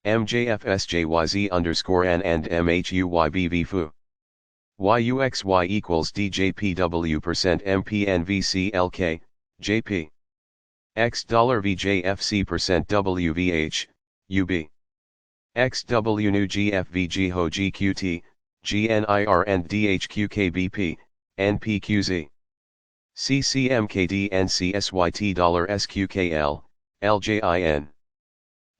MJFSJYZ underscore N and MHUYBV fu. YUXY equals DJPW%MPNVCLK, JP. $VJFC%WVH, UB. XWNUGFVG HoGQT, GNIR&dhQKBP, NPQZ. CCM Kd NCSYT $SQKL, LJIN.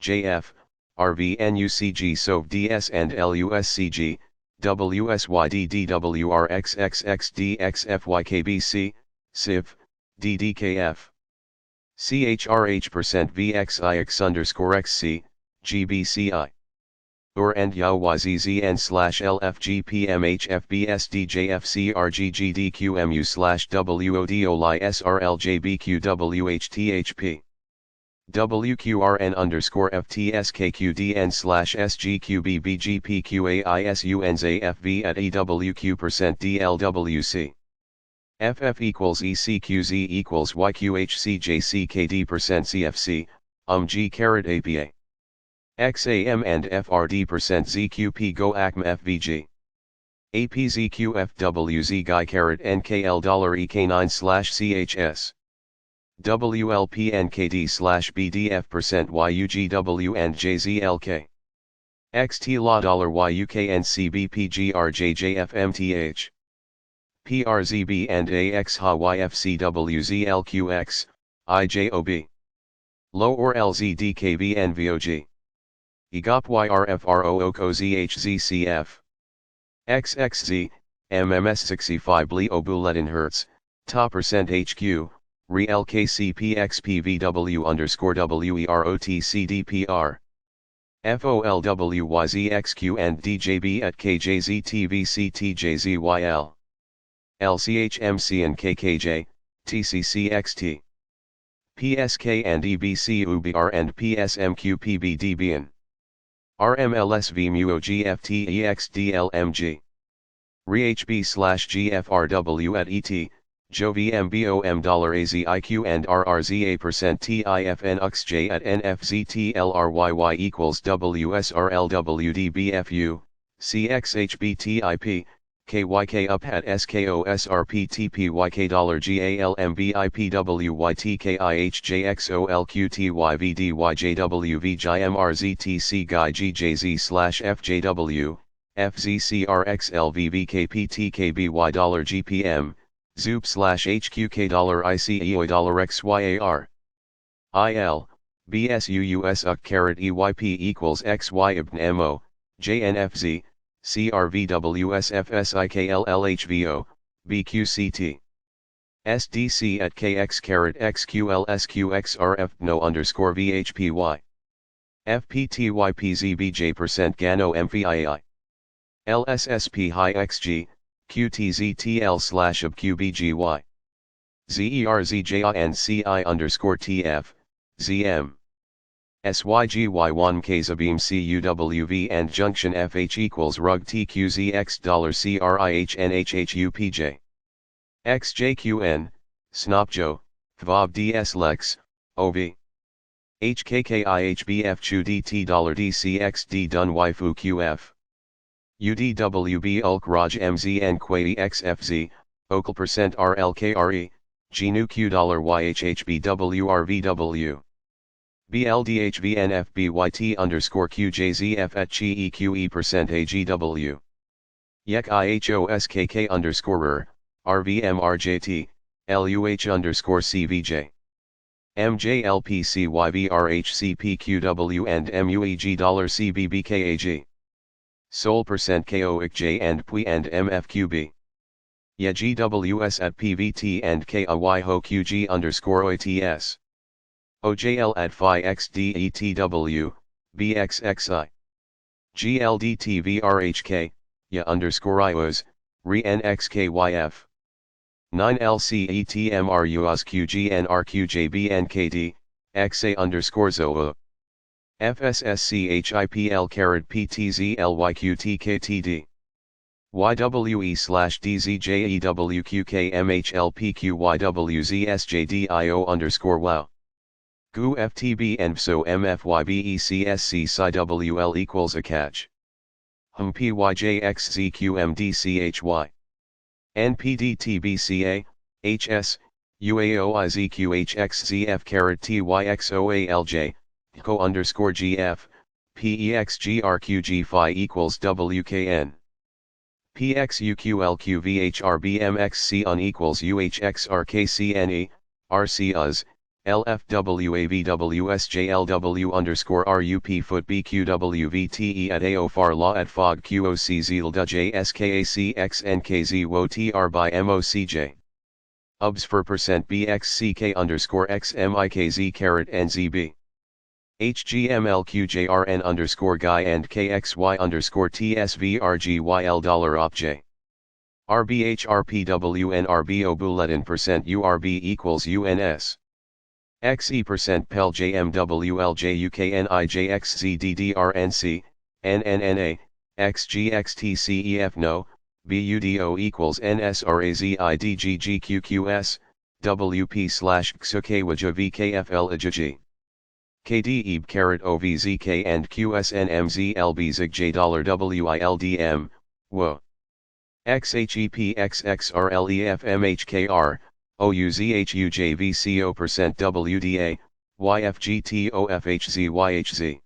JF, RV NUCG Cewv DS+LU SCG, WSYDDWR XxXd Xf YKbc, Civ, DDKF. CHRH%VXIX_XC, GBCI. ir&dhYzXq+Djb Lfg Pm HfbS DJfc RgGd QMU/WODOLI SRLJBQWHTHP. WQRN_FTSKQDN/SGQBBGPQAISUNZAFV@EWQ%DLWC. FF equals ECQZ equals YQHCJCKD%CFC, G APA. XAM and FRD%ZQP GO-aQm FVG. APZQ fWz-Gki $NKL$EK9/CHS. WLPN KD/BDF% YUGW+jZLk. XTLa YUkN Cbp Gr JJFMTH. PRZB&AXHa YfCWzLQX, IJOB. Lo or LZDKV NVOG. EGOP YrfR OOwk ZHZCF. XxZ, MMS65 Bleobuletin Hertz, Ta%HQ, RhqY XPVW_WER CDPR. FOlW YzXq Djb at KJZTVCTJZYL. LCHMC and KKJ, TCCXT. PSK and EBC UBR and PSMQPBDBN. RMLSV MUOGFTEXDLMG. RhB/GFRW at ET, JoVMBOM$AZIQ and RRZA%TIFn Uxj at NFZt LRYY equals WSRLWDBFU, CXHBTIP, KYK up at SkO SRP TPYk $GALMBIPWYTKI HJXOLQTYVD YJWV JyMr ZTC Guy GJZ/FJW, FZCRXLVVKPTKBY $GPM, ZUP/HQK $IC EOI $XYAR. IL, BSUUSUK EYP equals XY Mo, JNFZ, CRVWSFSIKLLHVO, BQCT. SDC at KX_XQLSQXRF no_VHPY. FPTYPZBJ% Gano MFii AI. LSSP Hy XG, QTZTL/UbQBGY. ZERZJANCI_TF, ZM. SYGY1 Kzabeam CUWV and junction FH equals RhqTQZX $CRIHNHHUPJ. XJQN, Snopjo, FOlW DS+LEX, OV. Hqk IHbF ChUDT $DCXD dun YFUQF. UDWB ULK MZN XFZ, OKL% RLKRE, GNUQ $YHHBWRVW. BLDHVNFBYT_QJZF at CHEQE%AGW. YkIHOSKK_RR, RVMRJT, LUH_CVJ. MJLPCYVRHCPQW and MUEG $CBBKAG. Sol%KOIKJ and PWI and MFQB. YGWS at PVT and KIYHOQG_OITS. OJL at Phi XDETW, BXXI. GLDTVRHK, YA_IOS, RhNXKYF. 9LCETMRUSQG NRQJB NKD, XA_ZOO. FSSCHIPL PTZLYQTKTD. YWE/DZJEWQK MHLPQYWZSJDIO_WOW. GU FTB ENVSO MFYBECSC SciWL equals ACACH. PYJXZQMDCHY. NPDTBCA, HS, UAOIZQHXZF TYXOALJ, Hqo_GF, PEXGRQG Phi equals WKN. PXUQLQVHRBMXC on equals UHXRKCNE, RCUs, LFWAVWSJLW _RUP foot BQWVTE at AOFAR law at FOG QOC ZLDJ SKAC XNKZ WOTR by MOCJ. UBS for %BXCK _XMIKZ NZB. HGMLQJRN _Guy and KXY _TSV RGYL$OPJ. RBHRPWN RBO bulletin %URB equals UNS. XE %PEL JMWLJUKN IJXZDDRNC, NNNA, XGXTCEF no, BUDO equals NSRAZIDGGQQS, WP/XUK WJVKFLGG. KD OVZK and QSNMZLBZJ$WILDM, WO. XHEP XXRLEFMHKR, OUZHUJVCO %WDA, YFGTOFHZYHZ.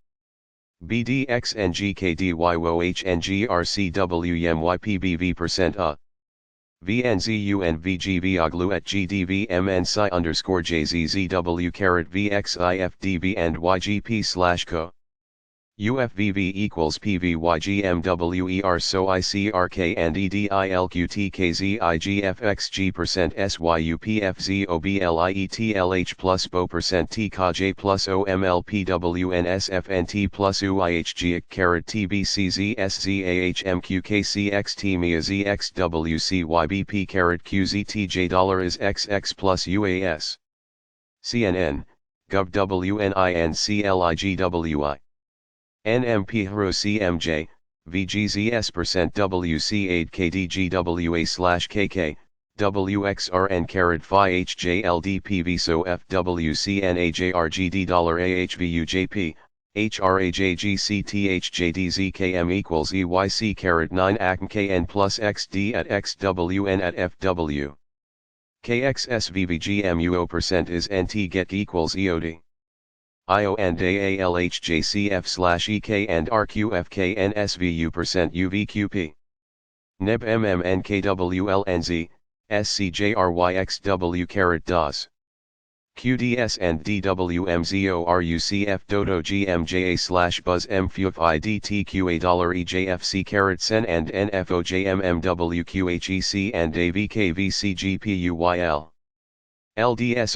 BDXNGKDYWOHNGRCWYMYPBV %A. VNZUNVGVOGLUETGDVMN Psi _JZZW VXIFDB and YGP/Co. UFVV equals PVYGMWER so ICRK and EDILQTKZIGFXG SYUPFZOBLIETLH plus BO TKJ plus OMLPWNSFNT plus UIHGIC TBCZSZAHMQKCXT MIAZXWCYBP QZTJ $IsXx+UAS. CNN, GovWNINCLIGWI. NMP Cmj, VGZS %WC8KDGWA/KK, WXRN Phi HJLDPV so FWCNAJRGD $AHVUJP, HRAJGCTHJDZKM equals EYC 9 ACMKN plus XD at XWN at FW. KXSVVGMUO % is NT get equals EOD. IO and AALHJCF/EK and RQFK NSVU % UVQP. NEB MMNKWLNZ, SCJRYXW DOS. QDS and DWMZORUCF Dodo GMJA/Buzz MFUFIDTQA $EJFC Sen and NFOJMMWQHEC and AVKVCGPUYL. LDS